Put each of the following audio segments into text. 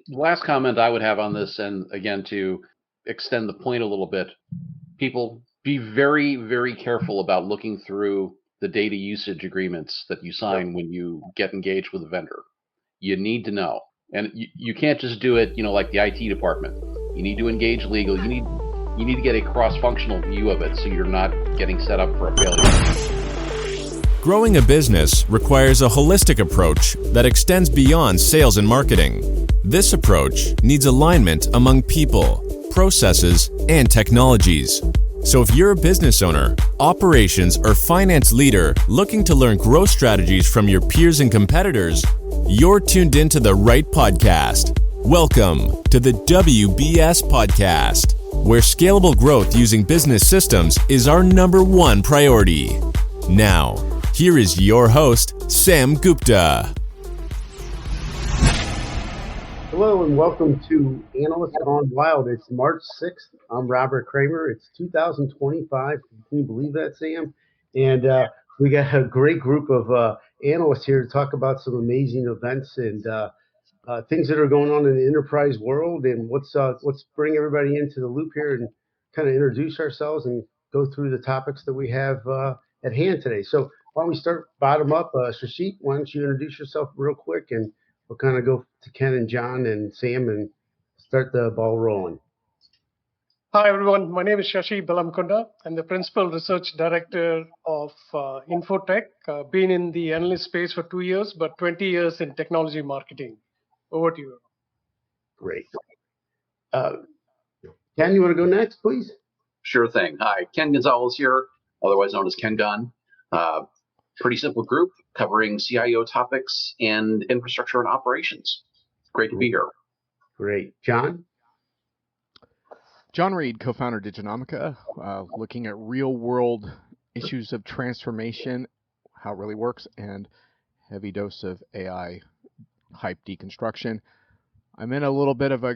last comment I would have on this, and again, to extend the point a little bit, people be very, very careful about looking through the data usage agreements that you sign when you get engaged with a vendor. You need to know. And you can't just do it, like the IT department. You need to engage legal. You need to get a cross-functional view of it so you're not getting set up for a failure. Growing a business requires a holistic approach that extends beyond sales and marketing. This approach needs alignment among people, processes, and technologies. So if you're a business owner, operations, or finance leader looking to learn growth strategies from your peers and competitors, you're tuned into the right podcast. Welcome to the WBS Podcast, where scalable growth using business systems is our #1 priority. Now, here is your host, Sam Gupta. Hello and welcome to Analysts Gone Wild. It's March 6th. I'm Robert Kramer. It's 2025. Can you believe that, Sam? And we got a great group of analysts here to talk about some amazing events and things that are going on in the enterprise world. And let's bring everybody into the loop here and kind of introduce ourselves and go through the topics that we have at hand today. So why don't we start bottom up? Shashik, why don't you introduce yourself real quick, and we'll kind of go to Ken and John and Sam and start the ball rolling. Hi, everyone. My name is Shashi Belamkonda. I'm the Principal Research Director of Infotech. Been in the analyst space for 2 years, but 20 years in technology marketing. Over to you. Great. Ken, you want to go next, please? Sure thing. Hi, Ken Gonzalez here, otherwise known as Ken Gunn. Pretty simple group covering CIO topics and infrastructure and operations. Great to be here. Great. John? John Reed, co-founder of Diginomica, looking at real-world issues of transformation, how it really works, and heavy dose of AI hype deconstruction. I'm in a little bit of I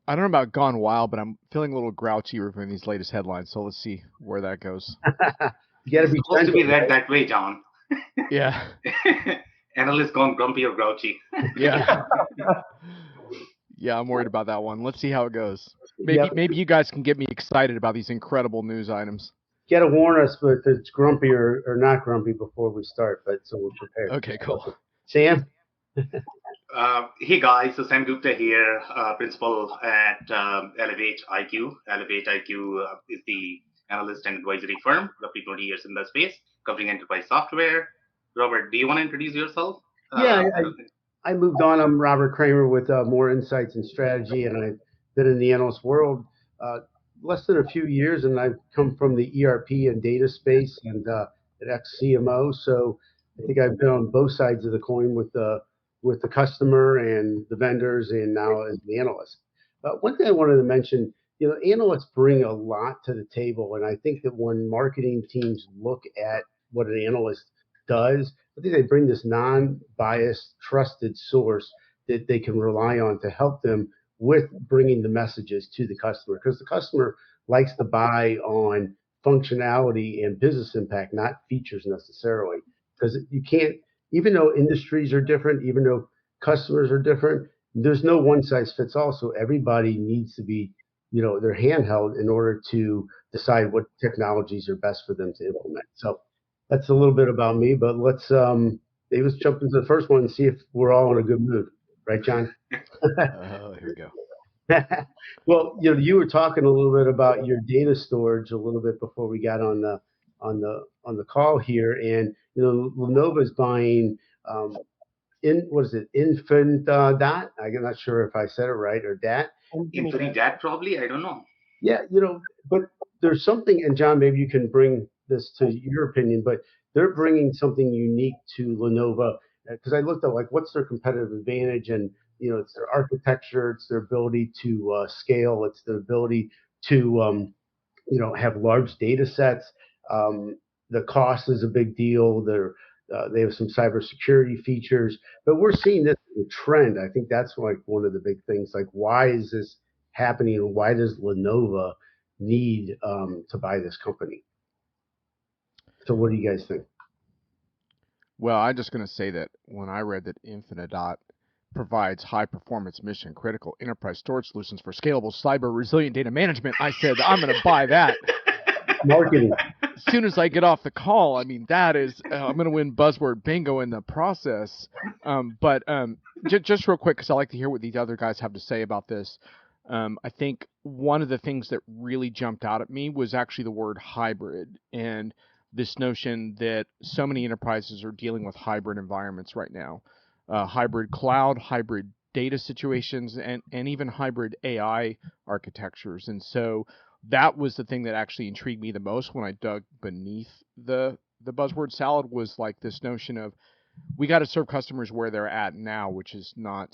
don't know about gone wild, but I'm feeling a little grouchy reviewing these latest headlines, so let's see where that goes. You got to be supposed to be read that way, John. Yeah. Analysts gone grumpy or grouchy. Yeah. Yeah, I'm worried about that one. Let's see how it goes. Maybe you guys can get me excited about these incredible news items. You got to warn us if it's grumpy or not grumpy before we start, but so we're prepared. Okay, cool. Sam? Hey guys, so Sam Gupta here, principal at Elevate IQ. Elevate IQ is the analyst and advisory firm, roughly 20 years in the space, covering enterprise software. Robert, do you want to introduce yourself? Yeah, I moved on. I'm Robert Kramer with more insights and strategy, and I've been in the analyst world less than a few years, and I've come from the ERP and data space and an ex-CMO. So I think I've been on both sides of the coin with the customer and the vendors, and now as the analyst. One thing I wanted to mention, analysts bring a lot to the table, and I think that when marketing teams look at what an analyst does, I think they bring this non-biased, trusted source that they can rely on to help them with bringing the messages to the customer, because the customer likes to buy on functionality and business impact, not features necessarily, because you can't, even though industries are different, even though customers are different, there's no one size fits all. So everybody needs to be, they're handheld in order to decide what technologies are best for them to implement. So that's a little bit about me, but let's jump into the first one and see if we're all in a good mood. Right, John? Here we go. Well, you were talking a little bit about your data storage a little bit before we got on the call here, and Lenovo is buying Infinidat. I'm not sure if I said it right, or DAT. Infinidat, probably. I don't know. Yeah, but there's something, and John, maybe you can bring this to your opinion, but they're bringing something unique to Lenovo, because I looked at what's their competitive advantage, and it's their architecture, it's their ability to scale, it's their ability to have large data sets. The cost is a big deal. They have some cybersecurity features, but we're seeing this as a trend. I think that's one of the big things. Why is this happening, and why does Lenovo need to buy this company? So what do you guys think? Well, I'm just going to say that when I read that Infinidat provides high-performance, mission-critical enterprise storage solutions for scalable, cyber-resilient data management. I said, I'm going to buy that. Marketing. As soon as I get off the call, I mean, that is, I'm going to win buzzword bingo in the process. But just real quick, because I like to hear what these other guys have to say about this. I think one of the things that really jumped out at me was actually the word hybrid, and this notion that so many enterprises are dealing with hybrid environments right now. Hybrid cloud, hybrid data situations, and even hybrid AI architectures. And so that was the thing that actually intrigued me the most when I dug beneath the buzzword salad, was like this notion of, we got to serve customers where they're at now, which is not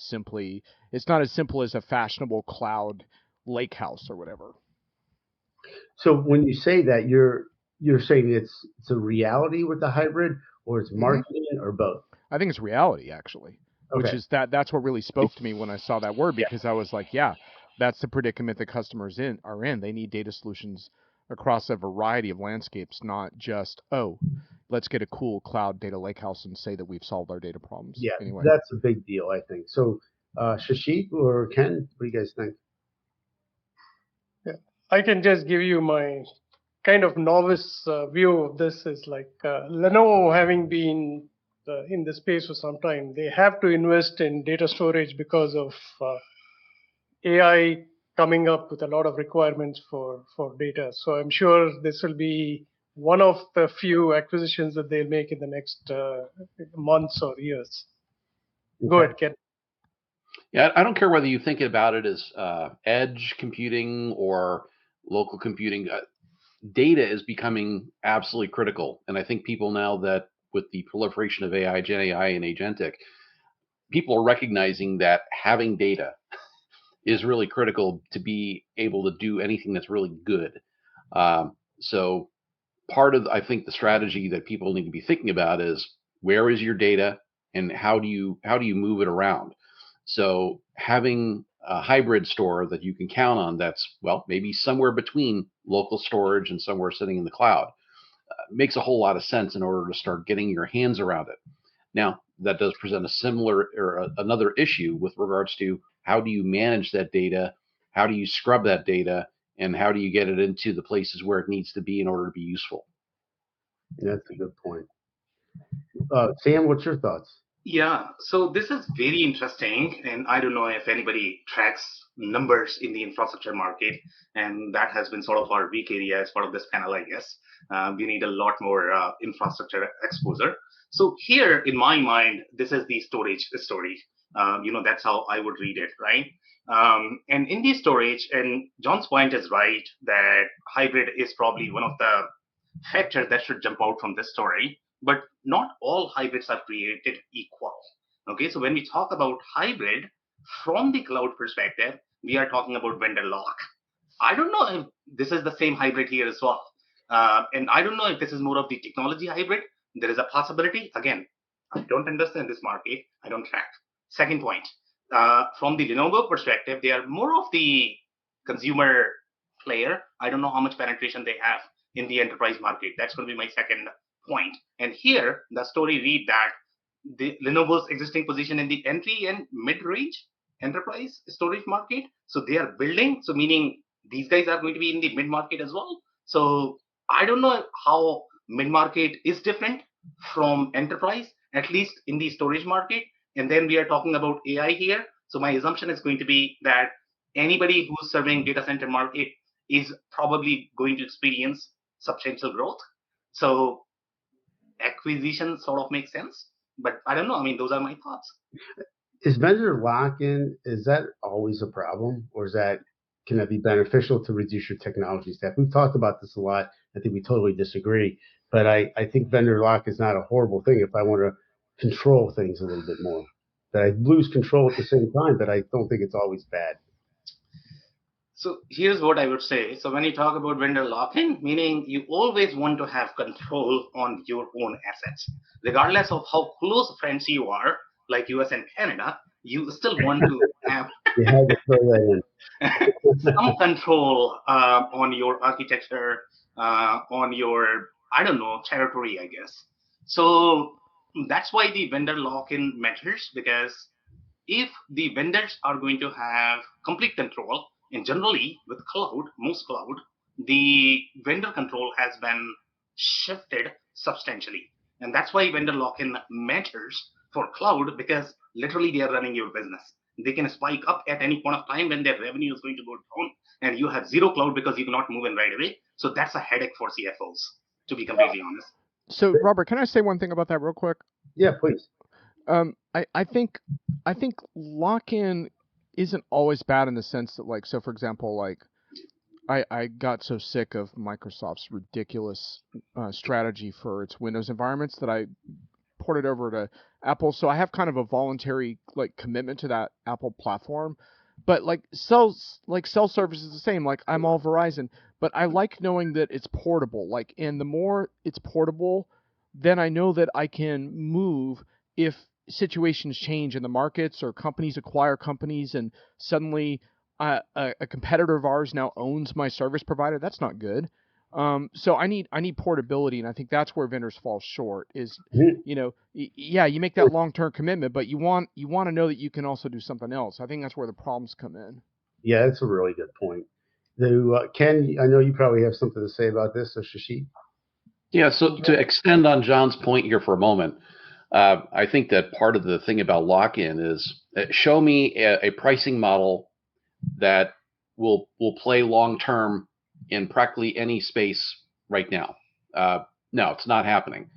it's not as simple as a fashionable cloud lake house or whatever. So when you say that, you're saying it's a reality with the hybrid, or it's marketing, or both? I think it's reality, actually, which is that's what really spoke to me when I saw that word, because I was like, yeah, that's the predicament that customers are in. They need data solutions across a variety of landscapes, not just, let's get a cool cloud data lakehouse and say that we've solved our data problems. Yeah, anyway. That's a big deal, I think. So, Shashi or Ken, what do you guys think? Yeah, I can just give you my kind of novice view of this. Is like Lenovo, having been in the space for some time, they have to invest in data storage because of AI coming up with a lot of requirements for data. So I'm sure this will be one of the few acquisitions that they'll make in the next months or years. Go ahead, Ken. Yeah, I don't care whether you think about it as edge computing or local computing. Data is becoming absolutely critical. And I think people now, that with the proliferation of AI, Gen AI, and agentic, people are recognizing that having data is really critical to be able to do anything that's really good. So part of, I think, the strategy that people need to be thinking about is, where is your data and how do you move it around? So having a hybrid store that you can count on, that's, well, maybe somewhere between local storage and somewhere sitting in the cloud, makes a whole lot of sense in order to start getting your hands around it. Now, that does present a similar or another issue with regards to, how do you manage that data? How do you scrub that data? And how do you get it into the places where it needs to be in order to be useful? That's a good point. Sam, what's your thoughts? Yeah, so this is very interesting, and I don't know if anybody tracks numbers in the infrastructure market, and that has been sort of our weak area as part of this panel, I guess. We need a lot more infrastructure exposure. So here, in my mind, this is the storage story. That's how I would read it, right? And in the storage, and John's point is right, that hybrid is probably one of the factors that should jump out from this story. But not all hybrids are created equal. Okay, so when we talk about hybrid from the cloud perspective, we are talking about vendor lock. I don't know if this is the same hybrid here as well. And I don't know if this is more of the technology hybrid. There is a possibility. Again, I don't understand this market. I don't track. Second point, from the Lenovo perspective, they are more of the consumer player. I don't know how much penetration they have in the enterprise market. That's going to be my second point. And here, the story read that the Lenovo's existing position in the entry and mid-range enterprise storage market. So they are building. So meaning these guys are going to be in the mid-market as well. So I don't know how mid-market is different from enterprise, at least in the storage market. And then we are talking about AI here. So my assumption is going to be that anybody who's serving data center market is probably going to experience substantial growth. So acquisition sort of makes sense, but I don't know. I mean, those are my thoughts. Is vendor lock-in, is that always a problem, or can that be beneficial to reduce your technology stack? We've talked about this a lot. I think we totally disagree, but I think vendor lock is not a horrible thing if I want to control things a little bit more. That I lose control at the same time, but I don't think it's always bad. So here's what I would say. So when you talk about vendor lock-in, meaning you always want to have control on your own assets, regardless of how close friends you are, like US and Canada, you still want to have You had to throw that in. some control on your architecture, on your, I don't know, territory, I guess. So that's why the vendor lock-in matters, because if the vendors are going to have complete control, and generally with cloud, most cloud, the vendor control has been shifted substantially. And that's why vendor lock-in matters for cloud, because literally they are running your business. They can spike up at any point of time when their revenue is going to go down, and you have zero cloud because you cannot move in right away. So that's a headache for CFOs, to be completely honest. So, Robert, can I say one thing about that real quick? Yeah, please. I think lock-in isn't always bad in the sense that, like, so for example, like I got so sick of Microsoft's ridiculous strategy for its Windows environments that I ported over to Apple. So I have kind of a voluntary like commitment to that Apple platform. But like cell service is the same. Like I'm all Verizon, but I like knowing that it's portable. Like, and the more it's portable, then I know that I can move if situations change in the markets or companies acquire companies and suddenly a competitor of ours now owns my service provider. That's not good. So I need portability, and I think that's where vendors fall short. Is you know, yeah, you make that long-term commitment, but you want to know that you can also do something else. I think that's where the problems come in. Yeah, that's a really good point. Ken, I know you probably have something to say about this, so Shashi. Yeah, so to extend on John's point here for a moment, I think that part of the thing about lock-in is show me a pricing model that will play long-term in practically any space right now. No, it's not happening.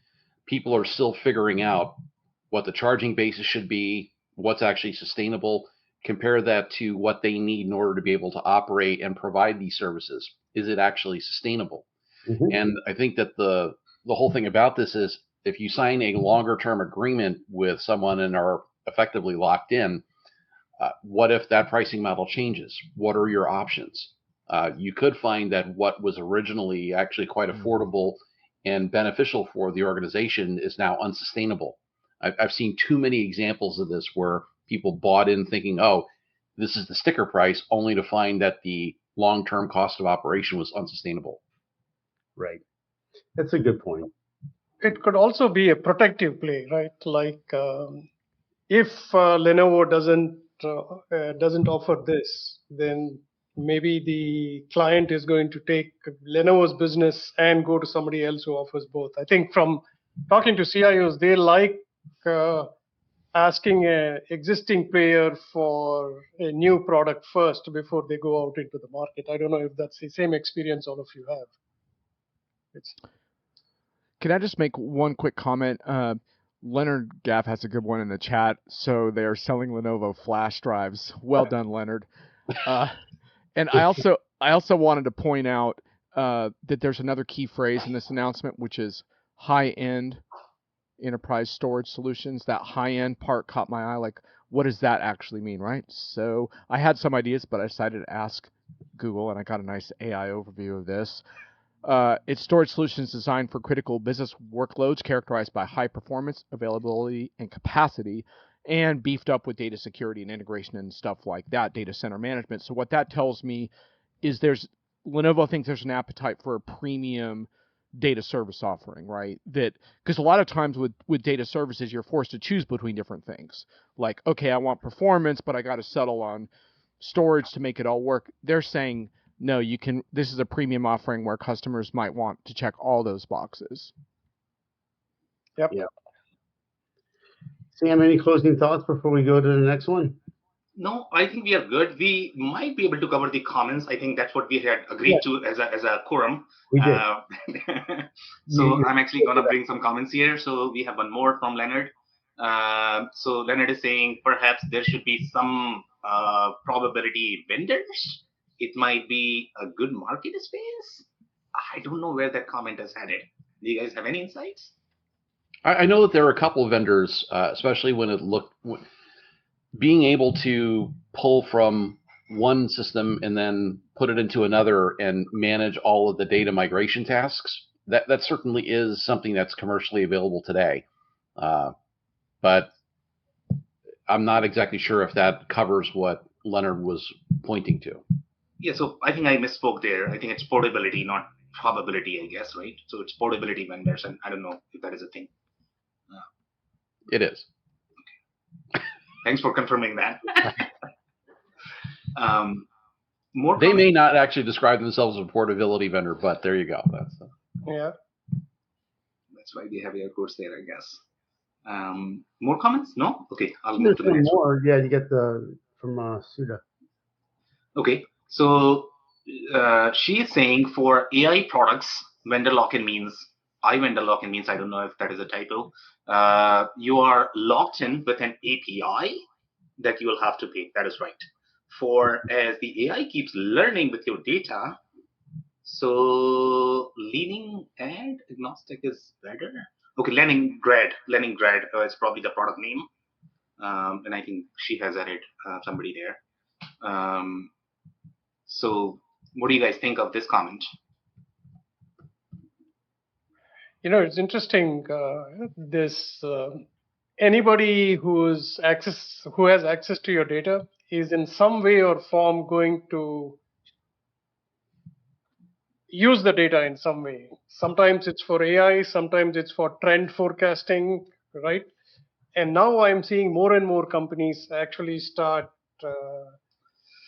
People are still figuring out what the charging basis should be, what's actually sustainable, compare that to what they need in order to be able to operate and provide these services. Is it actually sustainable? Mm-hmm. And I think that the whole thing about this is if you sign a longer term agreement with someone and are effectively locked in, what if that pricing model changes? What are your options? You could find that what was originally actually quite affordable and beneficial for the organization is now unsustainable. I've seen too many examples of this where people bought in thinking, oh, this is the sticker price, only to find that the long-term cost of operation was unsustainable. Right. That's a good point. It could also be a protective play, right? Like if Lenovo doesn't offer this, then maybe the client is going to take Lenovo's business and go to somebody else who offers both. I think from talking to CIOs, they like asking an existing player for a new product first before they go out into the market. I don't know if that's the same experience all of you have. Can I just make one quick comment? Leonard Gaff has a good one in the chat. So they are selling Lenovo flash drives. Well done, Leonard. And I also wanted to point out that there's another key phrase in this announcement, which is high-end enterprise storage solutions. That high-end part caught my eye. Like, what does that actually mean, right? So I had some ideas, but I decided to ask Google, and I got a nice AI overview of this. It's storage solutions designed for critical business workloads characterized by high performance, availability, and capacity, and beefed up with data security and integration and stuff like that, data center management. So what that tells me is Lenovo thinks there's an appetite for a premium data service offering, right? That because a lot of times with data services, you're forced to choose between different things. Like, okay, I want performance, but I got to settle on storage to make it all work. They're saying, no, you can. This is a premium offering where customers might want to check all those boxes. Yep. Sam, any closing thoughts before we go to the next one? No, I think we are good. We might be able to cover the comments. I think that's what we had agreed to as a quorum. We did. So I'm actually going to bring some comments here. So we have one more from Leonard. So Leonard is saying perhaps there should be some probability vendors. It might be a good market space. I don't know where that comment has headed. Do you guys have any insights? I know that there are a couple of vendors, especially when being able to pull from one system and then put it into another and manage all of the data migration tasks. That certainly is something that's commercially available today. But I'm not exactly sure if that covers what Leonard was pointing to. Yeah, so I think I misspoke there. I think it's portability, not probability, I guess, right? So it's portability vendors, and I don't know if that is a thing. It is. Thanks for confirming that. More They may comments? not actually describe themselves as a portability vendor, but there you go. Yeah. That's why they have air quotes there, I guess. More comments? No? Okay, I'll move There's to the one next one. more. Yeah, you get the from Suda. Okay, so she is saying for AI products, vendor lock-in means, I don't know if that is a typo. You are locked in with an API that you will have to pay. That is right. For as the AI keeps learning with your data, so leaning and agnostic is better. Okay, Leningrad is probably the product name, and I think she has added somebody there. So what do you guys think of this comment? It's interesting. Anybody who has access to your data is in some way or form going to use the data in some way. Sometimes it's for AI, sometimes it's for trend forecasting, right? And now I'm seeing more and more companies actually start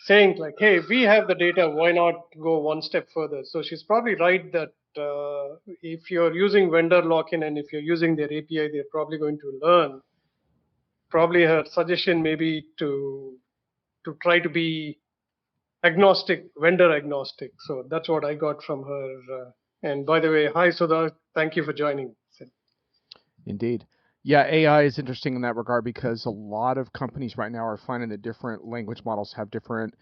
saying like, hey, we have the data, why not go one step further? So she's probably right that if you're using vendor lock-in and if you're using their API, they're probably going to learn. Probably her suggestion may be to try to be agnostic, vendor agnostic. So that's what I got from her. And by the way, hi Sudha, thank you for joining. Indeed. Yeah, AI is interesting in that regard because a lot of companies right now are finding that different language models have different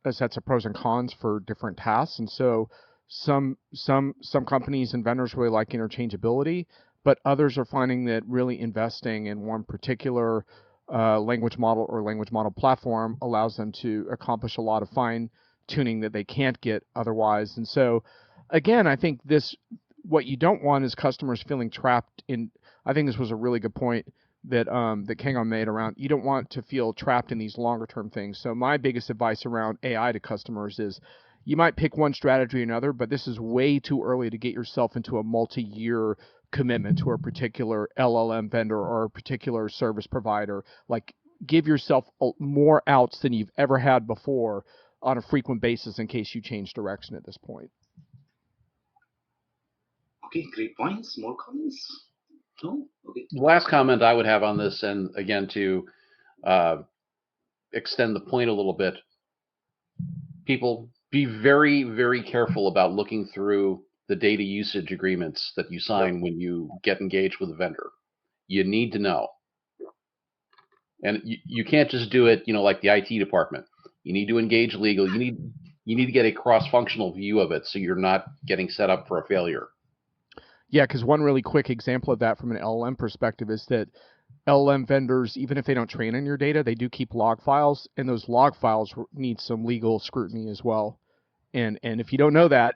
sets of pros and cons for different tasks. And so some companies and vendors really like interchangeability, but others are finding that really investing in one particular language model or language model platform allows them to accomplish a lot of fine tuning that they can't get otherwise. And so again, I think what you don't want is customers feeling trapped in. I think this was a really good point that that Kangon made around you don't want to feel trapped in these longer term things. So my biggest advice around AI to customers is you might pick one strategy or another, but this is way too early to get yourself into a multi-year commitment to a particular LLM vendor or a particular service provider. Like give yourself more outs than you've ever had before on a frequent basis in case you change direction at this point. Okay, great points. More comments? No? Okay. Last comment I would have on this, and again to extend the point a little bit, people be very, very careful about looking through the data usage agreements that you sign when you get engaged with a vendor. You need to know. And you can't just do it, like the IT department. You need to engage legal. You need to get a cross-functional view of it so you're not getting set up for a failure. Yeah, because one really quick example of that from an LLM perspective is that LLM vendors, even if they don't train on your data, they do keep log files, and those log files need some legal scrutiny as well. And if you don't know that,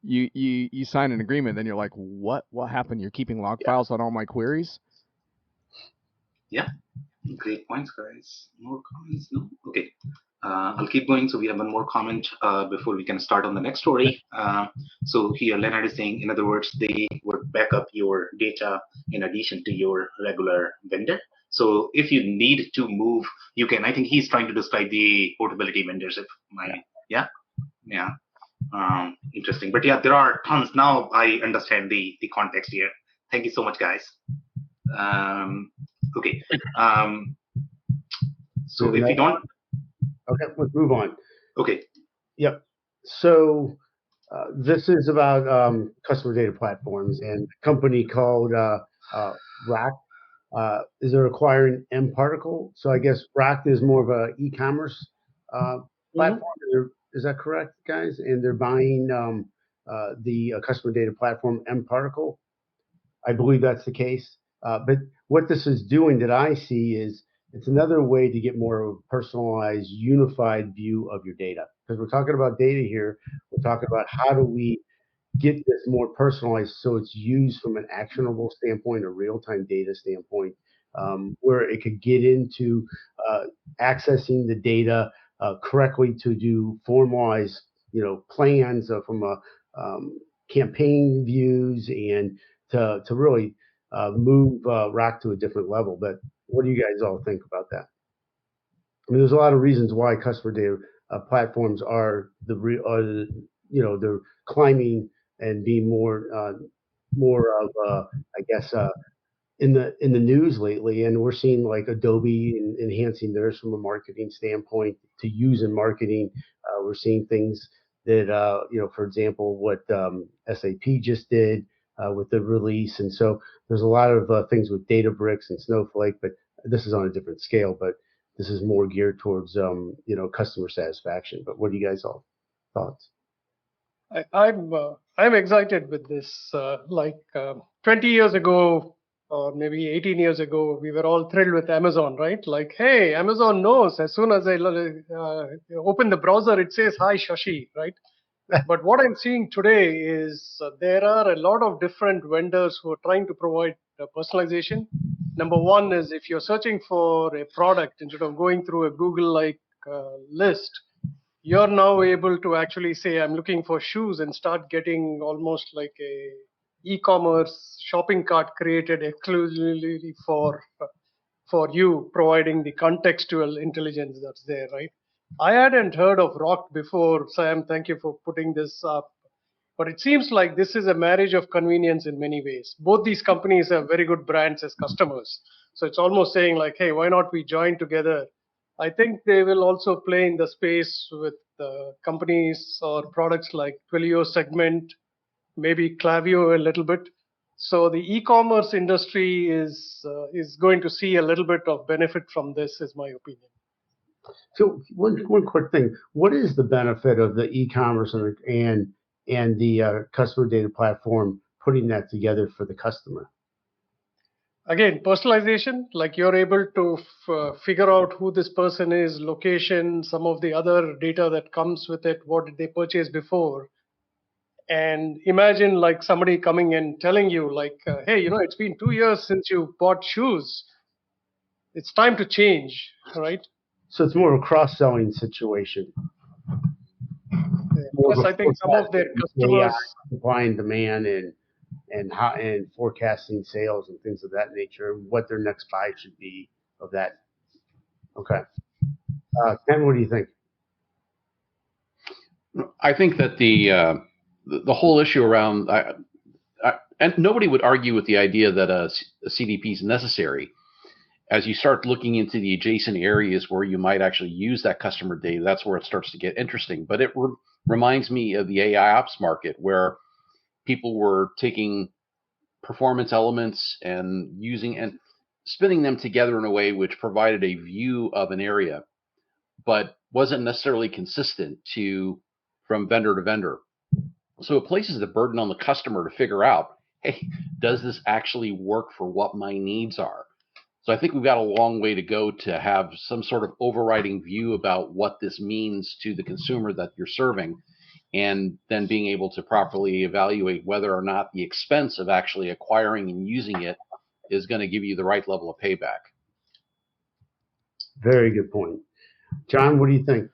you sign an agreement, then you're like, what happened? You're keeping log files on all my queries? Yeah, great points, guys. More comments? No? Okay. I'll keep going. So we have one more comment before we can start on the next story. So here Leonard is saying, in other words, they would back up your data in addition to your regular vendor. So if you need to move, you can. I think he's trying to describe the portability vendors. Interesting. But yeah, there are tons. Now I understand the context here. Thank you so much, guys. Okay. So if we don't. Okay, let's move on. Okay. Yep. So this is about customer data platforms, and a company called Rokt is acquiring mParticle. So I guess Rokt is more of a e-commerce platform. Is that correct, guys? And they're buying the customer data platform mParticle. I believe that's the case. But what this is doing that I see is it's another way to get more of a personalized, unified view of your data. Because we're talking about data here, we're talking about how do we get this more personalized so it's used from an actionable standpoint, a real-time data standpoint, where it could get into accessing the data correctly to do formalized, plans from a campaign views and to really move Rokt to a different level. But what do you guys all think about that? I mean, there's a lot of reasons why customer data platforms are they're climbing and being more of I guess in the news lately, and we're seeing like Adobe enhancing theirs from a marketing standpoint to use in marketing. We're seeing things that for example, what SAP just did with the release, and so there's a lot of things with Databricks and Snowflake, but this is on a different scale. But this is more geared towards customer satisfaction. But what do you guys all thoughts? I'm excited with this. 20 years ago, or maybe 18 years ago, we were all thrilled with Amazon, right? Like, hey, Amazon knows as soon as I open the browser, it says, "Hi, Shashi," right? But what I'm seeing today is there are a lot of different vendors who are trying to provide personalization. Number one is if you're searching for a product, instead of going through a Google-like list, you're now able to actually say, I'm looking for shoes, and start getting almost like a e-commerce shopping cart created exclusively for you, providing the contextual intelligence that's there, right? I hadn't heard of Rokt before, Sam. Thank you for putting this up. But it seems like this is a marriage of convenience in many ways. Both these companies have very good brands as customers. So it's almost saying like, hey, why not we join together? I think they will also play in the space with companies or products like Twilio Segment, maybe Klaviyo a little bit. So the e-commerce industry is going to see a little bit of benefit from this, is my opinion. So one quick thing: what is the benefit of the e-commerce and the customer data platform putting that together for the customer? Again, personalization, like you're able to figure out who this person is, location, some of the other data that comes with it, what did they purchase before. And imagine like somebody coming and telling you like, hey, it's been 2 years since you bought shoes. It's time to change, right? So it's more of a cross-selling situation. Plus, I think some of their customers, supply and demand and forecasting sales and things of that nature, and what their next buy should be of that. Okay, Ken, what do you think? I think that the whole issue around and nobody would argue with the idea that a CDP is necessary. As you start looking into the adjacent areas where you might actually use that customer data, that's where it starts to get interesting. But it reminds me of the AI ops market, where people were taking performance elements and using and spinning them together in a way which provided a view of an area, but wasn't necessarily consistent from vendor to vendor. So it places the burden on the customer to figure out, hey, does this actually work for what my needs are? So I think we've got a long way to go to have some sort of overriding view about what this means to the consumer that you're serving, and then being able to properly evaluate whether or not the expense of actually acquiring and using it is going to give you the right level of payback. Very good point. John, what do you think?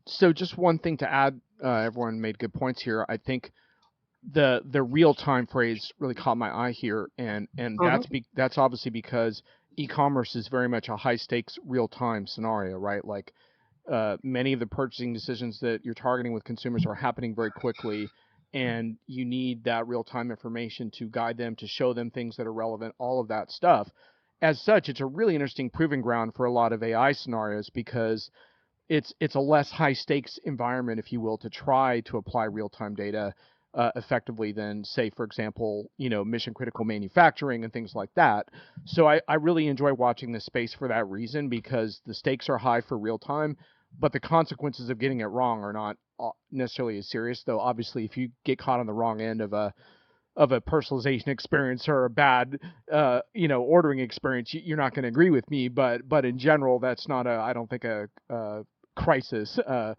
So just one thing to add, everyone made good points here. I think the real time phrase really caught my eye here, and that's obviously because e-commerce is very much a high stakes real time scenario, right? Like many of the purchasing decisions that you're targeting with consumers are happening very quickly, and you need that real time information to guide them, to show them things that are relevant, all of that stuff. As such, it's a really interesting proving ground for a lot of AI scenarios, because it's a less high stakes environment, if you will, to try to apply real time data effectively than, say, for example, mission critical manufacturing and things like that. So I really enjoy watching this space for that reason, because the stakes are high for real time, but the consequences of getting it wrong are not necessarily as serious. Though obviously, if you get caught on the wrong end of a personalization experience or a bad ordering experience, you're not going to agree with me. But in general, that's not I don't think a crisis. And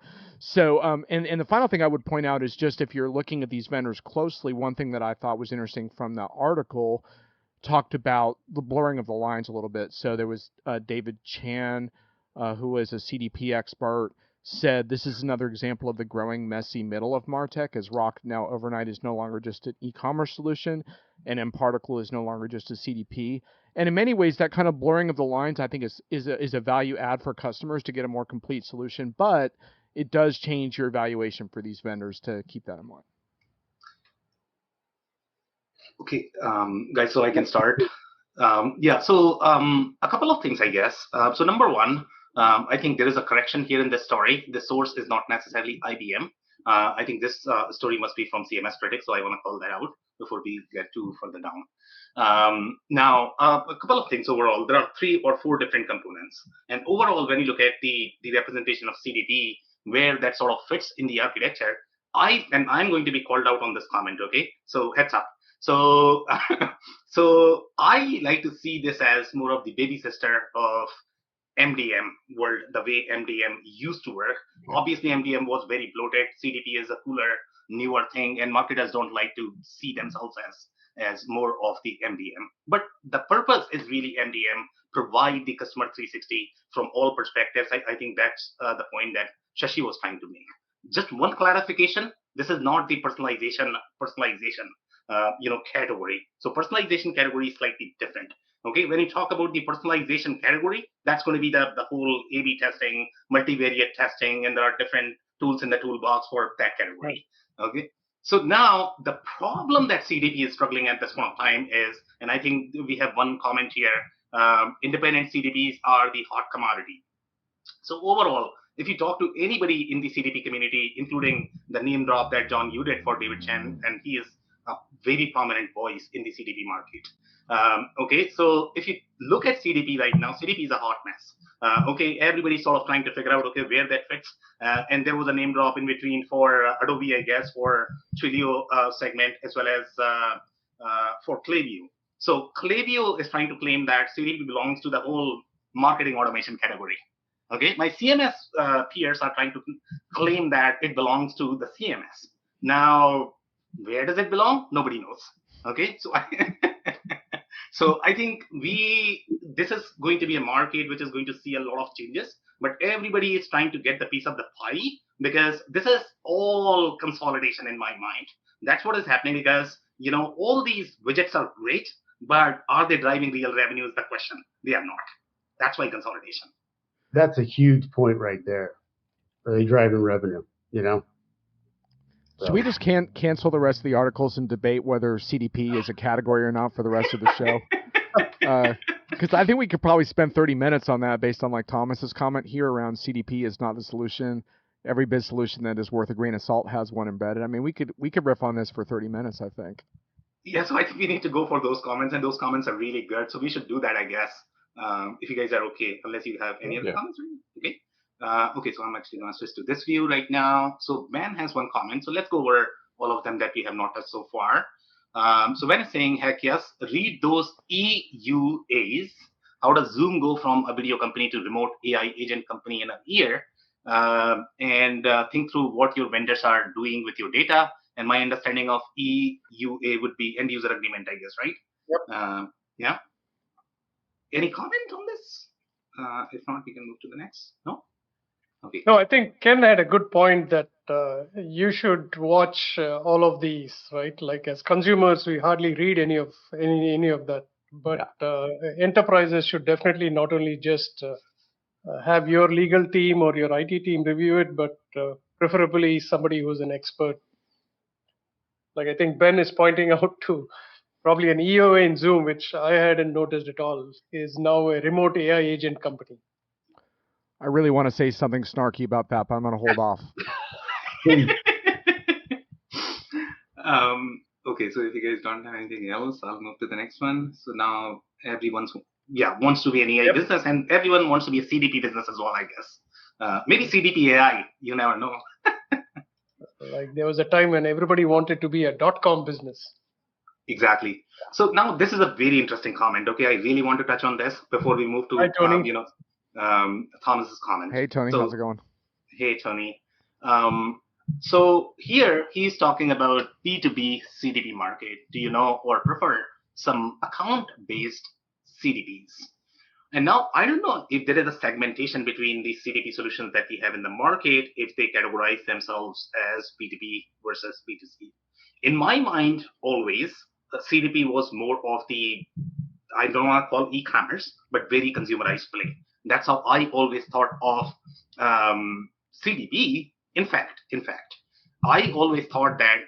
the final thing I would point out is, just if you're looking at these vendors closely, one thing that I thought was interesting from the article talked about the blurring of the lines a little bit. So there was David Chan, who was a CDP expert, said this is another example of the growing messy middle of MarTech, as Rokt now overnight is no longer just an e-commerce solution. and mParticle is no longer just a CDP. And in many ways, that kind of blurring of the lines, I think, is a value add for customers to get a more complete solution. But it does change your evaluation for these vendors to keep that in mind. Okay, guys, so I can start. So a couple of things, I guess. So number one, I think there is a correction here in this story. The source is not necessarily IBM. I think this story must be from CMS Critics, so I want to call that out before we get too further down. Now, a couple of things overall. There are 3 or 4 different components. And overall, when you look at the representation of CDP, where that sort of fits in the architecture, I'm going to be called out on this comment, okay? So heads up. So, so I like to see this as more of the baby sister of MDM world, the way MDM used to work. Obviously, MDM was very bloated. CDP is a cooler, newer thing, and marketers don't like to see themselves as more of the MDM. But the purpose is really MDM, provide the customer 360 from all perspectives. I think that's the point that Shashi was trying to make. Just one clarification: this is not the personalization category. So personalization category is slightly different. Okay, when you talk about the personalization category, that's going to be the whole A/B testing, multivariate testing, and there are different tools in the toolbox for that category. Okay, so now the problem that CDP is struggling at this point of time is, and I think we have one comment here, independent CDPs are the hot commodity. So overall, if you talk to anybody in the CDP community, including the name drop that John you did for David Chen, and he is a very prominent voice in the CDP market. Okay, so if you look at CDP right now, CDP is a hot mess. Okay, everybody's sort of trying to figure out, okay, where that fits. And there was a name drop in between for Adobe, I guess, for Twilio segment, as well as for Klaviyo. So Klaviyo is trying to claim that CDP belongs to the whole marketing automation category. Okay, my CMS peers are trying to claim that it belongs to the CMS. Now, where does it belong? Nobody knows. Okay, so I think this is going to be a market which is going to see a lot of changes, but everybody is trying to get the piece of the pie, because this is all consolidation in my mind. That's what is happening, because all these widgets are great, but are they driving real revenue is the question. They are not. That's why consolidation. That's a huge point right there. Are they driving revenue? So we just can't cancel the rest of the articles and debate whether CDP is a category or not for the rest of the show. Because I think we could probably spend 30 minutes on that based on like Thomas's comment here around CDP is not the solution. Every biz solution that is worth a grain of salt has one embedded. I mean, we could riff on this for 30 minutes, I think. Yeah, so I think we need to go for those comments, and those comments are really good. So we should do that, I guess, if you guys are okay, unless you have any other comments. Okay. Okay, so I'm actually going to switch to this view right now. So Ben has one comment. So let's go over all of them that we have not touched so far. So Ben is saying, heck yes, read those EUAs. How does Zoom go from a video company to remote AI agent company in a year? And think through what your vendors are doing with your data. And my understanding of EUA would be end user agreement, I guess, right? Yep. Yeah. Any comment on this? If not, we can move to the next. No? Okay. No, I think Ken had a good point that you should watch all of these, right? Like as consumers, we hardly read any of that. But enterprises should definitely not only just have your legal team or your IT team review it, but preferably somebody who's an expert. Like I think Ben is pointing out to probably an EOA in Zoom, which I hadn't noticed at all, is now a remote AI agent company. I really want to say something snarky about that, but I'm going to hold off. Okay, so if you guys don't have anything else, I'll move to the next one. So now everyone wants to be an AI business, and everyone wants to be a CDP business as well, I guess. Maybe CDP AI, you never know. Like there was a time when everybody wanted to be a .com business. Exactly. So now this is a very interesting comment. Okay, I really want to touch on this before we move to Hi, Tony. Thomas's comment. Hey Tony, how's it going? Hey Tony. So here he's talking about B2B CDP market. Do you know or prefer some account-based CDPs? And now I don't know if there is a segmentation between the CDP solutions that we have in the market, if they categorize themselves as B2B versus B2C. In my mind, always, CDP was more of the, I don't want to call e-commerce, but very consumerized play. That's how I always thought of CDP. In fact, I always thought that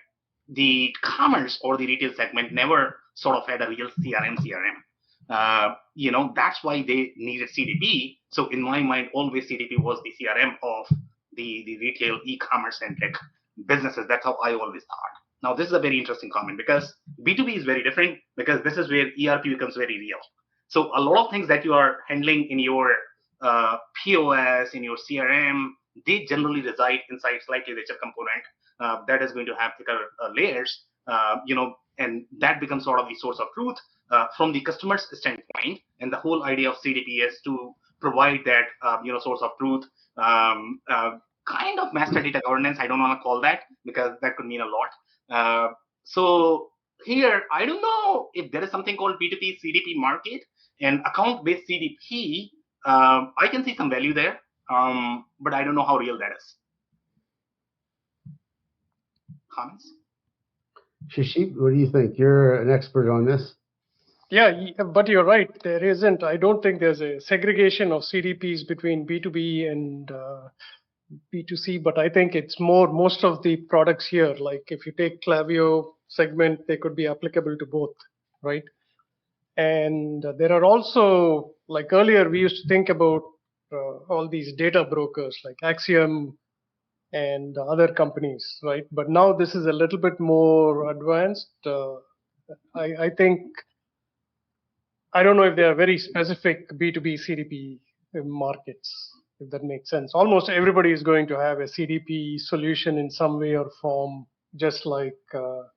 the commerce or the retail segment never sort of had a real CRM. That's why they needed CDP. So in my mind, always CDP was the CRM of the retail e-commerce centric businesses. That's how I always thought. Now, this is a very interesting comment because B2B is very different, because this is where ERP becomes very real. So a lot of things that you are handling in your POS, in your CRM, they generally reside inside slightly richer component that is going to have thicker layers, and that becomes sort of the source of truth from the customer's standpoint. And the whole idea of CDP is to provide that, source of truth, kind of master data governance. I don't want to call that, because that could mean a lot. So here, I don't know if there is something called B2B CDP market and account-based CDP. I can see some value there, but I don't know how real that is. Comments? Shashi, what do you think? You're an expert on this. Yeah, but you're right. There isn't. I don't think there's a segregation of CDPs between B2B and B2C, but I think it's most of the products here, like if you take Klaviyo segment, they could be applicable to both, right? And there are also, like earlier, we used to think about all these data brokers like Axiom and other companies, right? But now this is a little bit more advanced. I think, I don't know if there are very specific B2B CDP markets, if that makes sense. Almost everybody is going to have a CDP solution in some way or form, just like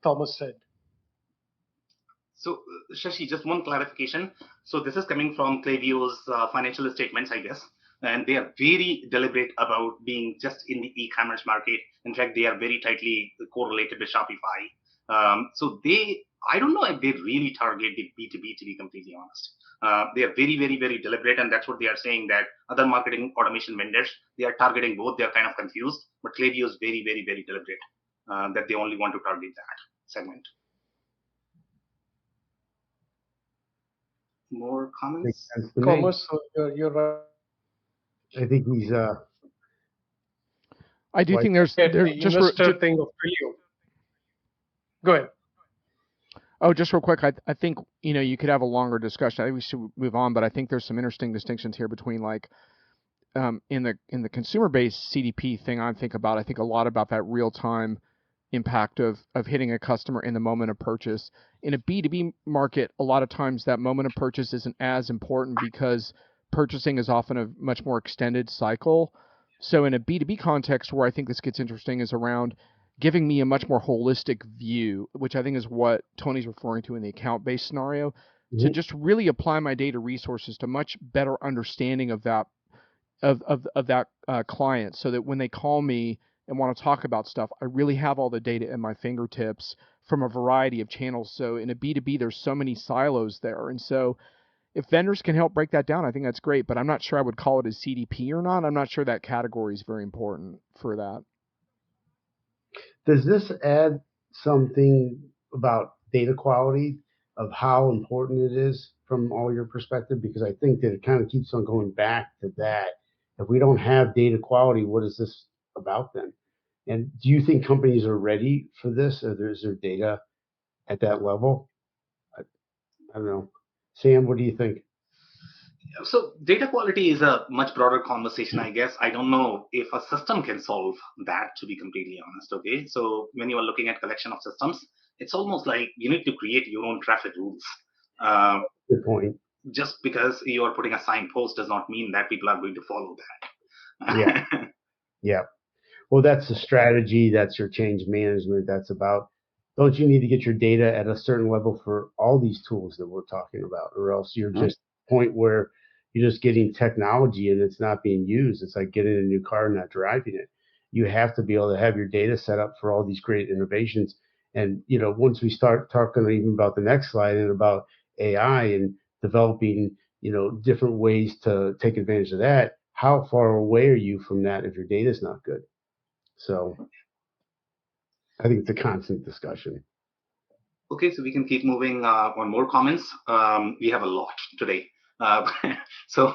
Thomas said. So, Shashi, just one clarification. So this is coming from Klaviyo's financial statements, I guess, and they are very deliberate about being just in the e-commerce market. In fact, they are very tightly correlated with Shopify. So I don't know if they really target the B2B, to be completely honest. They are very, very, very deliberate, and that's what they are saying, that other marketing automation vendors, they are targeting both. They are kind of confused, but Klaviyo is very, very, very deliberate that they only want to target that segment. More comments? Thomas, you're right. I think he's. I do think there's the just investor thing of Twilio. Go ahead. Oh, just real quick, I think you could have a longer discussion. I think we should move on, but I think there's some interesting distinctions here between, like, in the consumer-based CDP thing. I think a lot about that real-time impact of hitting a customer in the moment of purchase. In a B2B market, a lot of times that moment of purchase isn't as important because purchasing is often a much more extended cycle. So in a B2B context, where I think this gets interesting is around giving me a much more holistic view, which I think is what Tony's referring to in the account-based scenario, to just really apply my data resources to much better understanding of that client, so that when they call me and want to talk about stuff, I really have all the data at my fingertips from a variety of channels. So in a B2B, there's so many silos there. And so if vendors can help break that down, I think that's great, but I'm not sure I would call it a CDP or not. I'm not sure that category is very important for that. Does this add something about data quality, of how important it is from all your perspective? Because I think that it kind of keeps on going back to that. If we don't have data quality, what is this about then? And do you think companies are ready for this? Or is there data at that level? I don't know. Sam, what do you think? So data quality is a much broader conversation, I guess. I don't know if a system can solve that, to be completely honest. Okay, so when you are looking at collection of systems, it's almost like you need to create your own traffic rules. Good point. Just because you are putting a signpost does not mean that people are going to follow that. Yeah. Yeah. Well, that's the strategy. That's your change management. That's about, don't you need to get your data at a certain level for all these tools that we're talking about, or else you're just point where you're just getting technology and it's not being used. It's like getting a new car and not driving it. You have to be able to have your data set up for all these great innovations. And, once we start talking even about the next slide and about AI and developing, different ways to take advantage of that, how far away are you from that if your data is not good? So I think it's a constant discussion. Okay, so we can keep moving on more comments. We have a lot today. Uh, so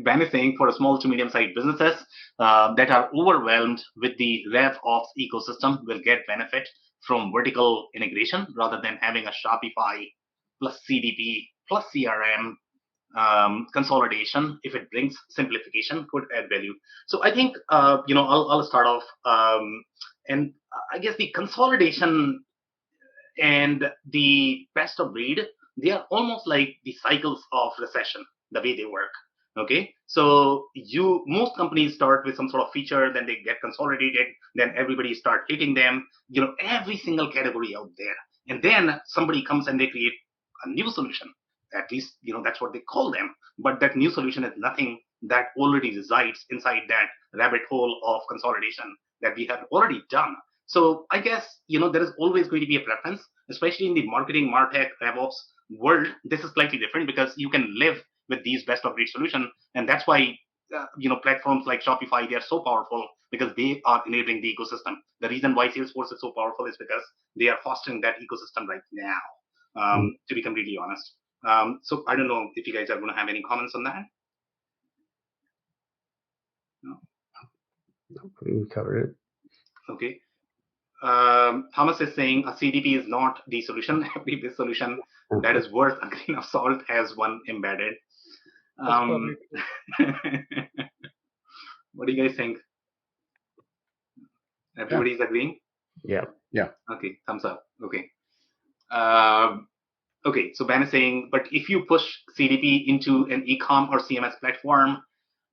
Ben is saying for small to medium-sized businesses that are overwhelmed with the RevOps ecosystem will get benefit from vertical integration rather than having a Shopify plus CDP plus CRM consolidation. If it brings simplification, could add value. So I think I'll start off, and I guess the consolidation and the best of breed, they are almost like the cycles of recession, the way they work. Okay, so most companies start with some sort of feature, then they get consolidated, then everybody start hitting them, every single category out there, and then somebody comes and they create a new solution. At least that's what they call them, but that new solution is nothing that already resides inside that rabbit hole of consolidation that we have already done. So I guess there is always going to be a preference, especially in the marketing, martech, RevOps world. This is slightly different because you can live with these best of breed solution, and that's why platforms like Shopify, they are so powerful because they are enabling the ecosystem. The reason why Salesforce is so powerful is because they are fostering that ecosystem right now. To be completely honest, so I don't know if you guys are going to have any comments on that. No, we covered it. Okay. Thomas is saying a CDP is not the solution. Every solution that is worth a grain of salt has one embedded. What do you guys think? Everybody's agreeing? Yeah. Okay, thumbs up. Okay. Okay, so Ben is saying, but if you push CDP into an e-com or CMS platform,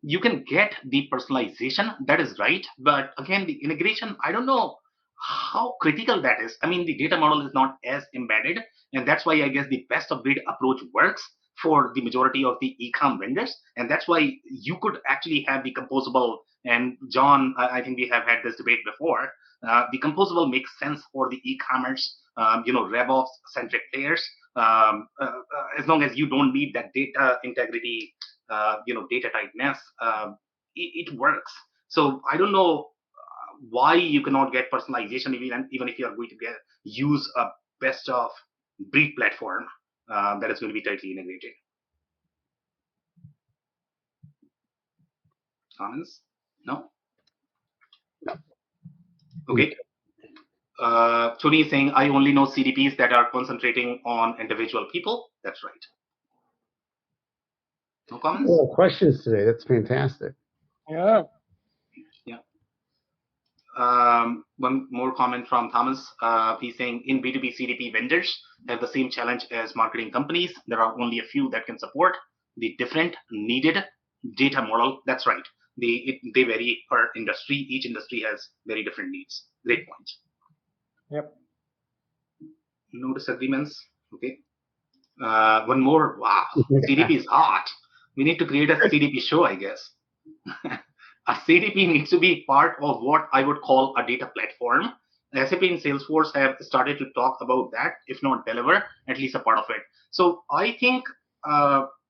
you can get the personalization. That is right. But again, the integration, I don't know how critical that is. I mean, the data model is not as embedded, and that's why I guess the best of breed approach works for the majority of the e-com vendors, and that's why you could actually have the composable. And John, I think we have had this debate before. The composable makes sense for the e-commerce, RevOps centric players, as long as you don't need that data integrity, data tightness. It works. So I don't know why you cannot get personalization even if you are going to use a best of breed platform that is going to be tightly integrated. Comments? No. Okay. Tony is saying, I only know CDPs that are concentrating on individual people. That's right. No comments? Questions today. That's fantastic. Yeah. One more comment from Thomas. He's saying in B2B CDP vendors have the same challenge as marketing companies. There are only a few that can support the different needed data model. That's right. They vary per industry. Each industry has very different needs. Great point. Yep. No disagreements. Okay. One more. Wow. CDP is hot. We need to create a CDP show, I guess. A CDP needs to be part of what I would call a data platform. SAP and Salesforce have started to talk about that, if not deliver, at least a part of it. So I think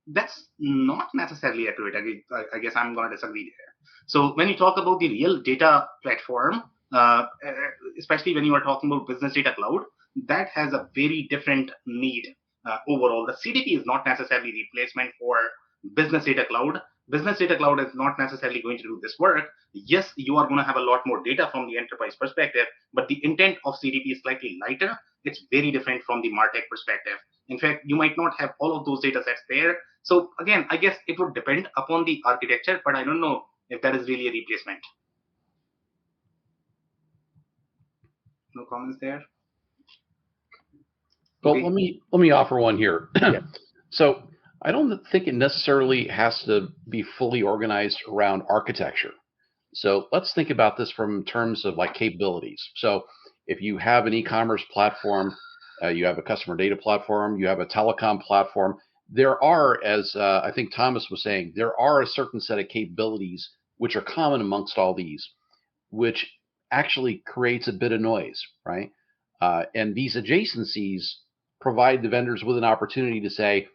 that's not necessarily accurate. I guess I'm going to disagree there. So when you talk about the real data platform, especially when you are talking about business data cloud, that has a very different need overall. The CDP is not necessarily replacement for business data cloud. Business data cloud is not necessarily going to do this work. Yes, you are going to have a lot more data from the enterprise perspective, but the intent of CDP is slightly lighter. It's very different from the MarTech perspective. In fact, you might not have all of those data sets there. So again, I guess it would depend upon the architecture, but I don't know if that is really a replacement. No comments there? Well, let me offer one here. So I don't think it necessarily has to be fully organized around architecture. So let's think about this from terms of like capabilities. So if you have an e-commerce platform, you have a customer data platform, you have a telecom platform, there are, as I think Thomas was saying, there are a certain set of capabilities which are common amongst all these, which actually creates a bit of noise, right? And these adjacencies provide the vendors with an opportunity to say,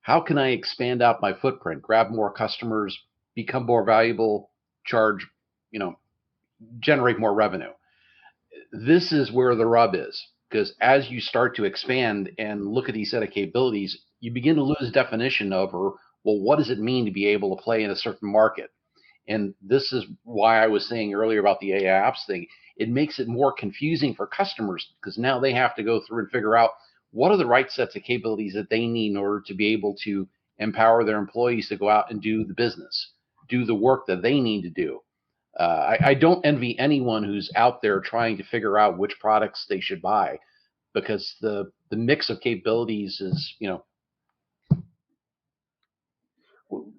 how can I expand out my footprint, grab more customers, become more valuable, charge, generate more revenue? This is where the rub is, because as you start to expand and look at these set of capabilities, you begin to lose definition over, well, what does it mean to be able to play in a certain market? And this is why I was saying earlier about the AI apps thing. It makes it more confusing for customers because now they have to go through and figure out what are the right sets of capabilities that they need in order to be able to empower their employees to go out and do the business, do the work that they need to do. I don't envy anyone who's out there trying to figure out which products they should buy, because the mix of capabilities is,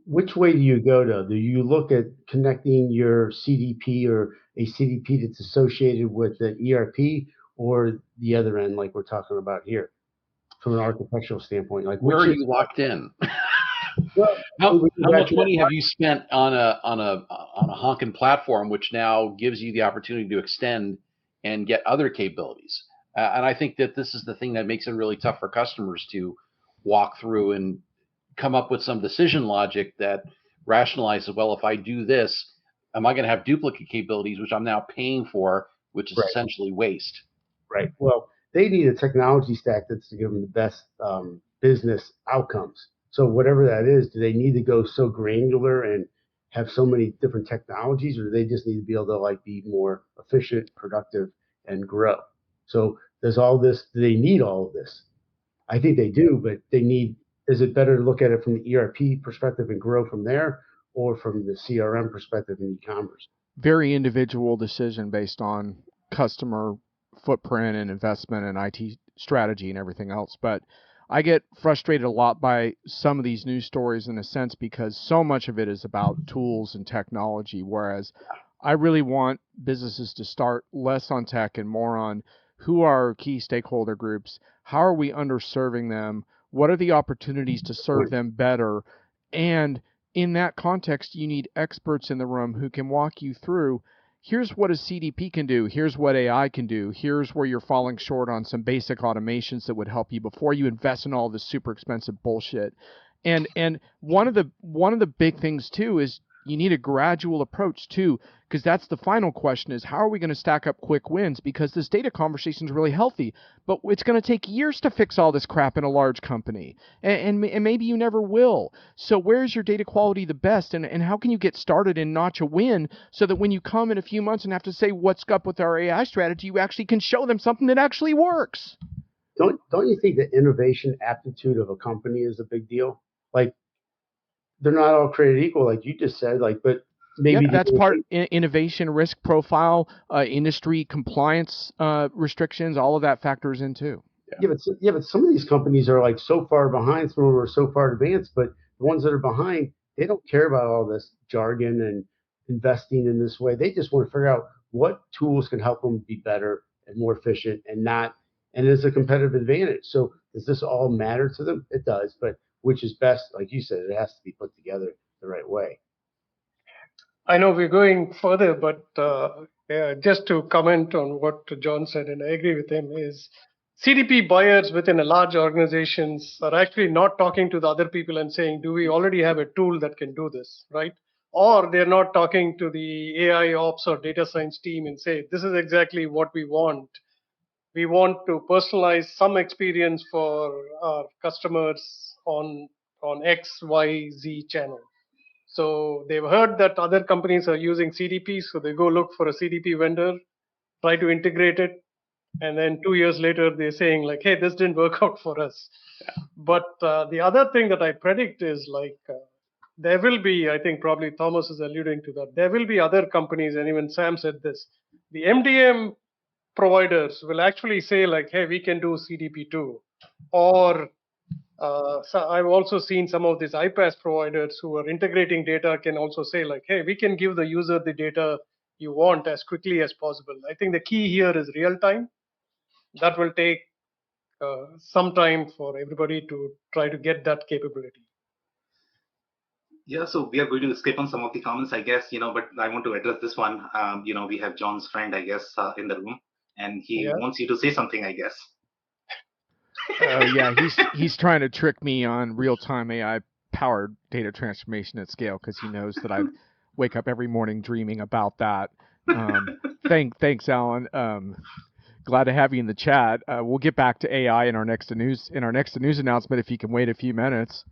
Which way do you go though? Do you look at connecting your CDP or a CDP that's associated with the ERP, or the other end, like we're talking about here, from an architectural standpoint? Like, where which are is you locked in? well, How, we go how back much to money that. have you spent on a honking platform, which now gives you the opportunity to extend and get other capabilities? And I think that this is the thing that makes it really tough for customers to walk through and come up with some decision logic that rationalizes, well, if I do this, am I going to have duplicate capabilities, which I'm now paying for, which is Right, essentially waste? right. Well, they need a technology stack that's to give them the best business outcomes. So whatever that is, do they need to go so granular and have so many different technologies, or do they just need to be able to like be more efficient, productive, and grow? So does all this? Do they need all of this? I think they do, but they need. Is it better to look at it from the ERP perspective and grow from there, or from the CRM perspective in e-commerce? Very individual decision based on customer footprint and investment and IT strategy and everything else. But I get frustrated a lot by some of these news stories in a sense because so much of it is about tools and technology, whereas I really want businesses to start less on tech and more on who are our key stakeholder groups, how are we underserving them, what are the opportunities to serve them better, and in that context, you need experts in the room who can walk you through, here's what a CDP can do, here's what AI can do, here's where you're falling short on some basic automations that would help you before you invest in all this super expensive bullshit. And one of the big things too is you need a gradual approach too, because that's the final question is how are we going to stack up quick wins? Because this data conversation is really healthy, but it's going to take years to fix all this crap in a large company, and maybe you never will. So where's your data quality the best, and how can you get started and notch a win so that when you come in a few months and have to say what's up with our AI strategy, you actually can show them something that actually works? Don't you think the innovation aptitude of a company is a big deal? Like, they're not all created equal, like you just said. Like, but maybe Yep, that's part innovation, risk profile, industry compliance restrictions. All of that factors in too. but some of these companies are like so far behind. Some of them are so far advanced, but the ones that are behind, they don't care about all this jargon and investing in this way. They just want to figure out what tools can help them be better and more efficient, and not, and it's a competitive advantage. So does this all matter to them? It does, but which is best? Like you said, it has to be put together the right way. I know we're going further, but just to comment on what John said, and I agree with him, is CDP buyers within a large organizations are actually not talking to the other people and saying, do we already have a tool that can do this, right? Or they're not talking to the AI ops or data science team and say, this is exactly what we want. We want to personalize some experience for our customers on X, Y, Z channel. So they've heard that other companies are using CDP, so they go look for a CDP vendor, try to integrate it, and then 2 years later they're saying like, "Hey, this didn't work out for us." Yeah. But the other thing that I predict is like there will be, I think probably Thomas is alluding to that. There will be other companies, and even Sam said this. The MDM providers will actually say like, "Hey, we can do CDP too," or so I've also seen some of these iPaaS providers who are integrating data can also say like, hey, we can give the user the data you want as quickly as possible. I think the key here is real time. That will take some time for everybody to try to get that capability. Yeah, so we are going to skip on some of the comments, I guess, but I want to address this one. We have John's friend, I guess, in the room, and he wants you to say something, I guess. Yeah, he's trying to trick me on real-time AI-powered data transformation at scale because he knows that I wake up every morning dreaming about that. Thanks, Alan. Glad to have you in the chat. We'll get back to AI in our next news announcement if you can wait a few minutes.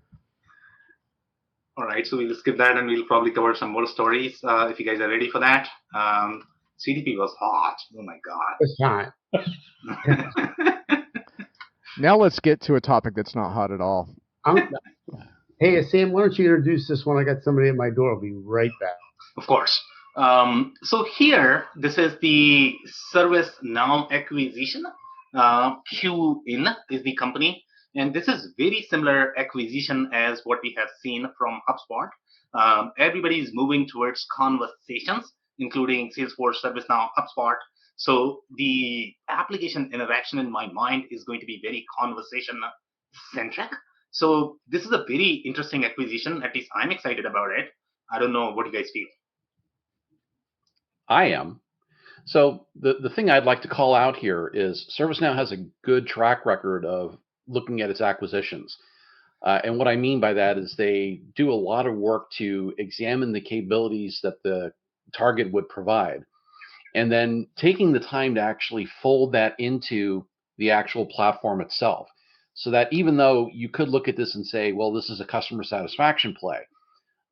All right, so we'll skip that and we'll probably cover some more stories if you guys are ready for that. CDP was hot. Oh my god. It's time. Now let's get to a topic that's not hot at all. Hey, Sam, why don't you introduce this one? I got somebody at my door. I'll be right back. Of course. So here, this is the ServiceNow acquisition. Cuein is the company. And this is very similar acquisition as what we have seen from HubSpot. Everybody is moving towards conversations, including Salesforce, ServiceNow, HubSpot. So the application interaction in my mind is going to be very conversation centric. So this is a very interesting acquisition. At least I'm excited about it. I don't know what you guys feel. I am. So the thing I'd like to call out here is ServiceNow has a good track record of looking at its acquisitions. And what I mean by that is they do a lot of work to examine the capabilities that the target would provide, and then taking the time to actually fold that into the actual platform itself. So that even though you could look at this and say, well, this is a customer satisfaction play,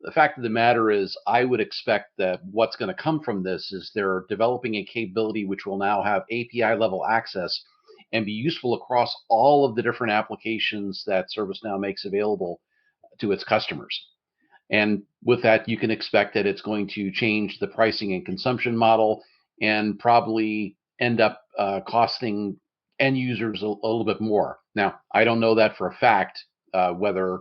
the fact of the matter is, I would expect that what's going to come from this is they're developing a capability which will now have API level access and be useful across all of the different applications that ServiceNow makes available to its customers. And with that, you can expect that it's going to change the pricing and consumption model and probably end up costing end users a little bit more. Now, I don't know that for a fact, whether,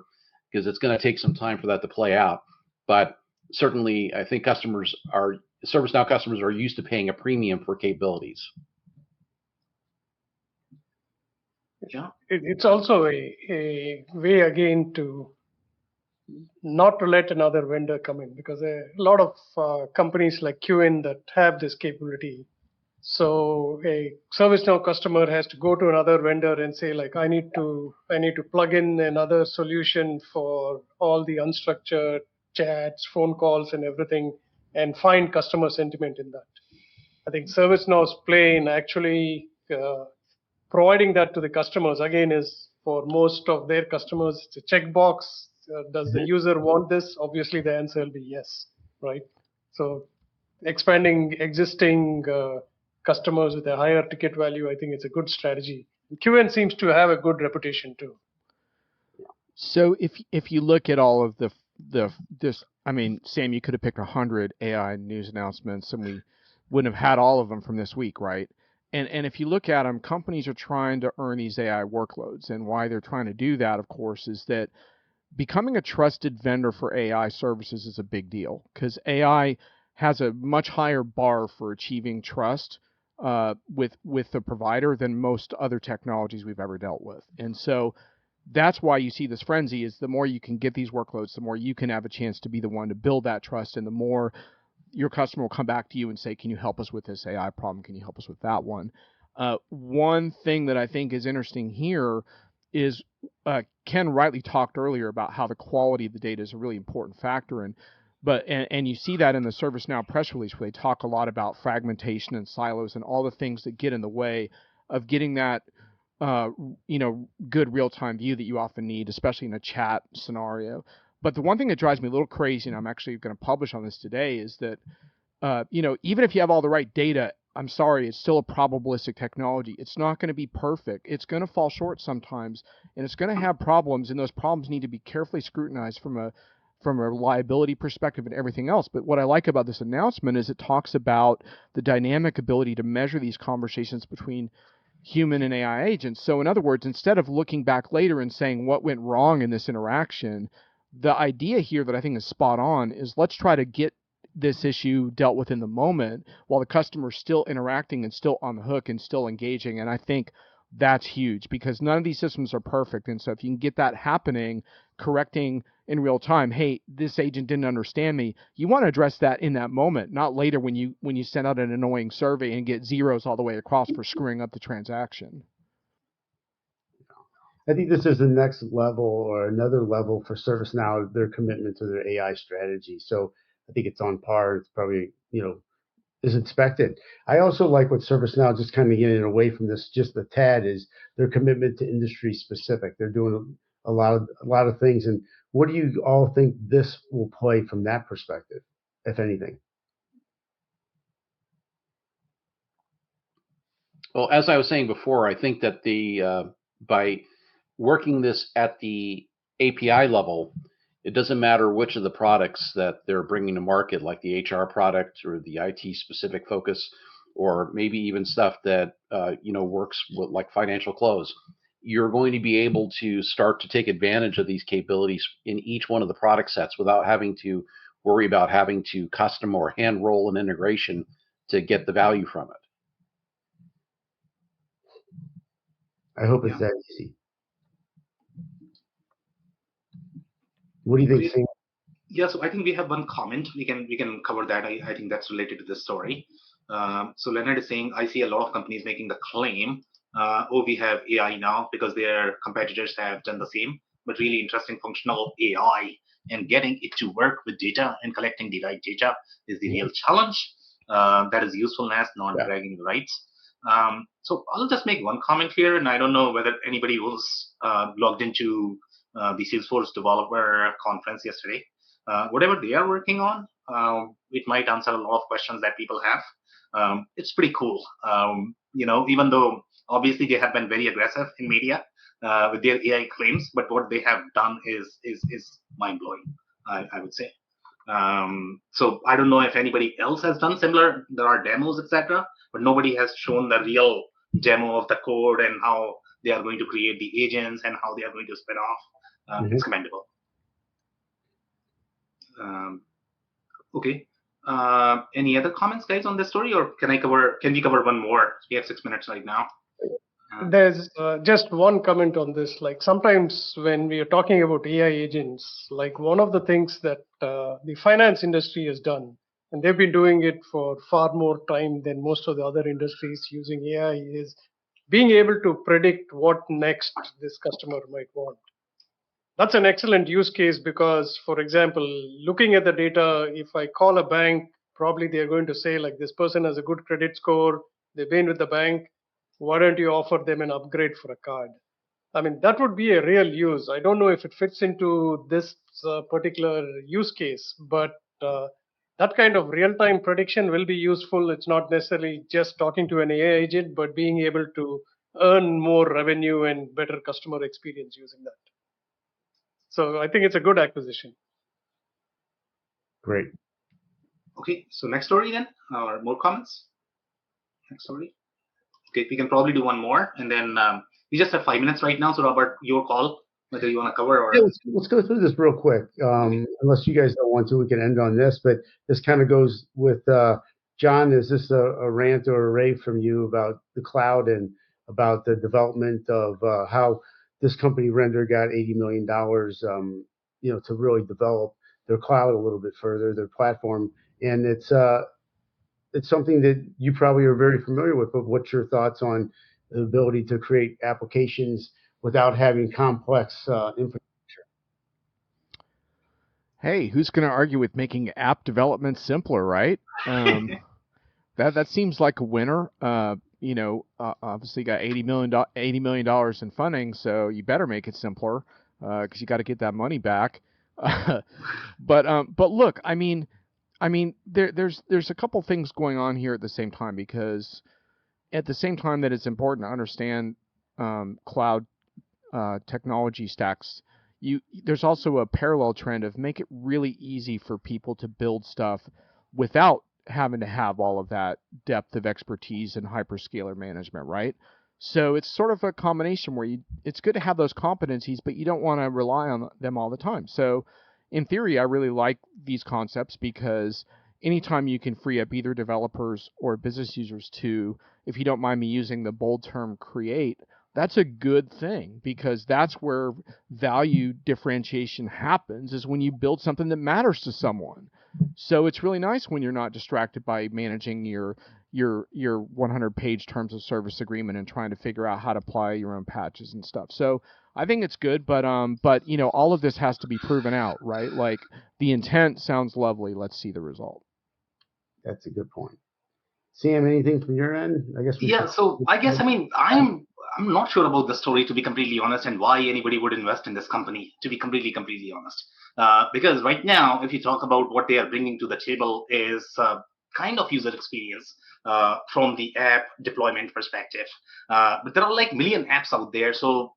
because it's going to take some time for that to play out. But certainly, I think ServiceNow customers are used to paying a premium for capabilities. Yeah. It's also a way again to not to let another vendor come in, because a lot of companies like Cuein that have this capability. So a ServiceNow customer has to go to another vendor and say, like, I need to plug in another solution for all the unstructured chats, phone calls, and everything, and find customer sentiment in that. I think ServiceNow's play in actually providing that to the customers, again, is for most of their customers, it's a checkbox. Does the user want this? Obviously, the answer will be yes, right? So expanding existing customers with a higher ticket value, I think it's a good strategy. Cuein seems to have a good reputation too. So if you look at all of this, I mean, Sam, you could have picked 100 AI news announcements, and we wouldn't have had all of them from this week, right? And if you look at them, companies are trying to earn these AI workloads, and why they're trying to do that, of course, is that becoming a trusted vendor for AI services is a big deal, because AI has a much higher bar for achieving trust with the provider than most other technologies we've ever dealt with. And so that's why you see this frenzy, is the more you can get these workloads, the more you can have a chance to be the one to build that trust, and the more your customer will come back to you and say, can you help us with this AI problem? Can you help us with that one? One thing that I think is interesting here is Ken rightly talked earlier about how the quality of the data is a really important factor. And you see that in the ServiceNow press release, where they talk a lot about fragmentation and silos and all the things that get in the way of getting that good real-time view that you often need, especially in a chat scenario. But the one thing that drives me a little crazy, and I'm actually going to publish on this today, is that even if you have all the right data, I'm sorry, it's still a probabilistic technology. It's not going to be perfect. It's going to fall short sometimes, and it's going to have problems, and those problems need to be carefully scrutinized from a reliability perspective and everything else. But what I like about this announcement is it talks about the dynamic ability to measure these conversations between human and AI agents. So in other words, instead of looking back later and saying what went wrong in this interaction, the idea here that I think is spot on is let's try to get this issue dealt with in the moment while the customer's still interacting and still on the hook and still engaging. And I think that's huge, because none of these systems are perfect. And so if you can get that happening, correcting in real time, hey, this agent didn't understand me, you want to address that in that moment, not later when you send out an annoying survey and get zeros all the way across for screwing up the transaction. I think this is the next level, or another level, for ServiceNow, their commitment to their AI strategy. So I think it's on par. It's probably, is expected. I also like what ServiceNow, just kind of getting away from this just a tad, is their commitment to industry specific. They're doing a lot of things. And what do you all think this will play from that perspective, if anything? Well, as I was saying before, I think that by working this at the API level, it doesn't matter which of the products that they're bringing to market, like the HR product or the IT specific focus, or maybe even stuff that works with like financial close. You're going to be able to start to take advantage of these capabilities in each one of the product sets without having to worry about having to custom or hand roll an integration to get the value from it. I hope it's that easy. What do you think, Sam? Yeah, so I think we have one comment. We can cover that. I think that's related to this story. So Leonard is saying, I see a lot of companies making the claim, oh, we have AI now because their competitors have done the same, but really interesting functional AI and getting it to work with data and collecting the right data is the real challenge. That is usefulness, not bragging rights. So I'll just make one comment here, and I don't know whether anybody was logged into the Salesforce developer conference yesterday. Whatever they are working on, it might answer a lot of questions that people have. It's pretty cool. Even though obviously they have been very aggressive in media with their AI claims, but what they have done is mind blowing, I would say. So I don't know if anybody else has done similar. There are demos, etc., but nobody has shown the real demo of the code and how they are going to create the agents and how they are going to spin off. It's commendable. Okay. Any other comments, guys, on this story, or can we cover one more? We have 6 minutes right now. There's just one comment on this. Like sometimes when we are talking about AI agents, like one of the things that the finance industry has done, and they've been doing it for far more time than most of the other industries using AI, is being able to predict what next this customer might want. That's an excellent use case because, for example, looking at the data, if I call a bank, probably they're going to say, like, this person has a good credit score, they've been with the bank, why don't you offer them an upgrade for a card? I mean, that would be a real use. I don't know if it fits into this particular use case, but that kind of real-time prediction will be useful. It's not necessarily just talking to an AI agent, but being able to earn more revenue and better customer experience using that. So I think it's a good acquisition. Great. Okay, so next story then, or more comments? Next story. Okay, we can probably do one more, and then we just have 5 minutes right now. So Robert, your call, whether you want to cover or. Yeah, let's go through this real quick. Unless you guys don't want to, we can end on this. But this kind of goes with John. Is this a rant or a rave from you about the cloud and about the development of how this company Render got $80 million, to really develop their cloud a little bit further, their platform, and it's something that you probably are very familiar with. But what's your thoughts on the ability to create applications without having complex infrastructure? Hey, who's going to argue with making app development simpler, right? That seems like a winner. Obviously got $80 million in funding, so you better make it simpler because you got to get that money back. But look, I mean, there's a couple things going on here at the same time, because at the same time that it's important to understand cloud technology stacks, there's also a parallel trend of make it really easy for people to build stuff without having to have all of that depth of expertise and hyperscaler management, right? So it's sort of a combination where it's good to have those competencies, but you don't want to rely on them all the time. So in theory, I really like these concepts because anytime you can free up either developers or business users to, if you don't mind me using the bold term, create, that's a good thing, because that's where value differentiation happens, is when you build something that matters to someone. So it's really nice when you're not distracted by managing your 100-page terms of service agreement and trying to figure out how to apply your own patches and stuff. So I think it's good, but all of this has to be proven out, right? Like, the intent sounds lovely. Let's see the result. That's a good point. Sam, anything from your end? I guess we Yeah, so I guess, I mean, I'm not sure about the story, to be completely honest, and why anybody would invest in this company, to be completely honest. Because right now, if you talk about what they are bringing to the table is kind of user experience from the app deployment perspective. But there are like million apps out there, so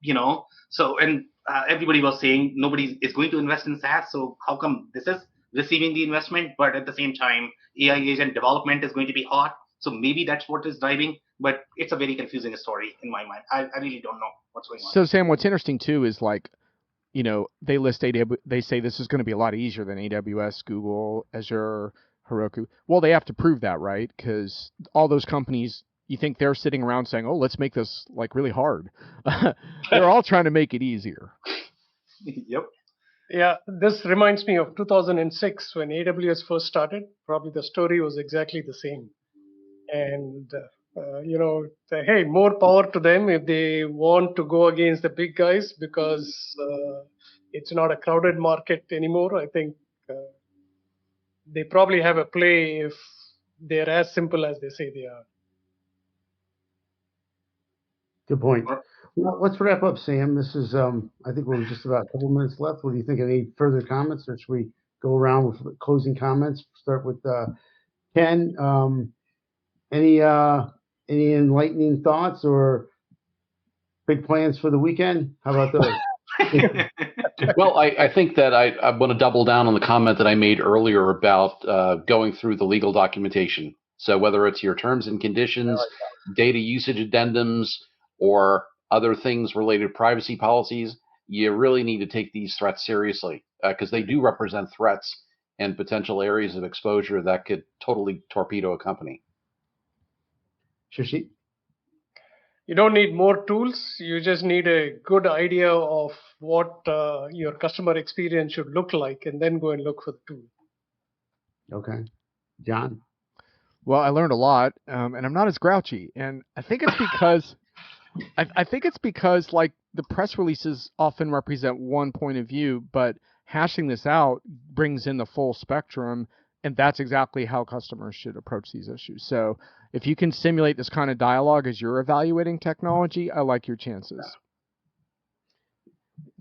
and everybody was saying nobody is going to invest in SaaS. So how come this is receiving the investment? But at the same time, AI agent development is going to be hot. So maybe that's what is driving, but it's a very confusing story in my mind. I really don't know what's going on. So Sam, what's interesting too is like, they list they say this is going to be a lot easier than AWS, Google, Azure, Heroku. Well, they have to prove that, right? Because all those companies, you think they're sitting around saying, "Oh, let's make this like really hard." They're all trying to make it easier. Yep. Yeah, this reminds me of 2006 when AWS first started. Probably the story was exactly the same. And, hey, more power to them if they want to go against the big guys, because it's not a crowded market anymore. I think they probably have a play if they're as simple as they say they are. Good point. Well, let's wrap up, Sam. This is, I think we're just about a couple minutes left. What do you think? Any further comments, or should we go around with closing comments? Start with Ken. Any enlightening thoughts or big plans for the weekend? How about those? Well, I think that I want to double down on the comment that I made earlier about going through the legal documentation. So whether it's your terms and conditions, data usage addendums, or other things related to privacy policies, you really need to take these threats seriously, because they do represent threats and potential areas of exposure that could totally torpedo a company. Shashi? You don't need more tools. You just need a good idea of what your customer experience should look like, and then go and look for the tool. Okay. John? Well, I learned a lot, and I'm not as grouchy. And I think it's because I think it's because like the press releases often represent one point of view, but hashing this out brings in the full spectrum, and that's exactly how customers should approach these issues. So if you can simulate this kind of dialogue as you're evaluating technology, I like your chances.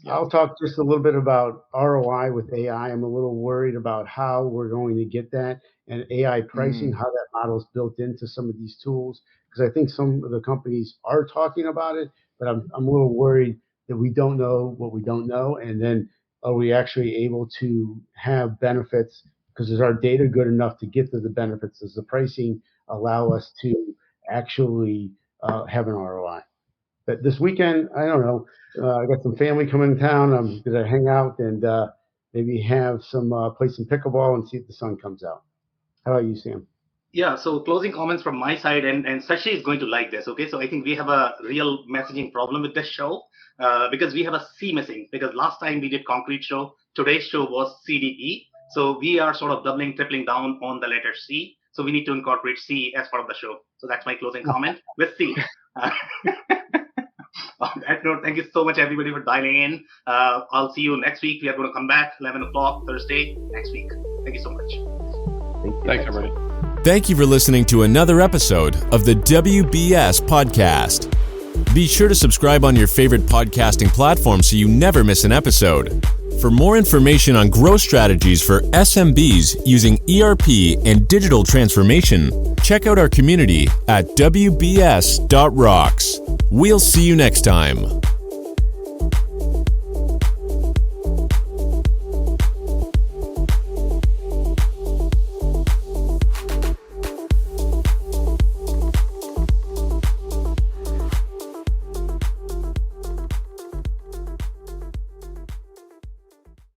I'll talk just a little bit about ROI with AI. I'm a little worried about how we're going to get that, and AI pricing, how that model is built into some of these tools, because I think some of the companies are talking about it, but I'm a little worried that we don't know what we don't know, and then are we actually able to have benefits? Because is our data good enough to get to the benefits? Does the pricing allow us to actually have an ROI? But this weekend, I don't know. I got some family coming in town. I'm going to hang out and maybe have some play some pickleball and see if the sun comes out. How about you, Sam? Yeah, so closing comments from my side, and Sashi is going to like this, okay? So I think we have a real messaging problem with this show because we have a C missing, because last time we did concrete show, today's show was CDE. So we are sort of doubling, tripling down on the letter C. So we need to incorporate C as part of the show. So that's my closing comment with C. On that note, thank you so much, everybody, for dialing in. I'll see you next week. We are going to come back 11 o'clock Thursday next week. Thank you so much. Thanks, everybody. Thank you for listening to another episode of the WBS Podcast. Be sure to subscribe on your favorite podcasting platform so you never miss an episode. For more information on growth strategies for SMBs using ERP and digital transformation, check out our community at WBS.rocks. We'll see you next time.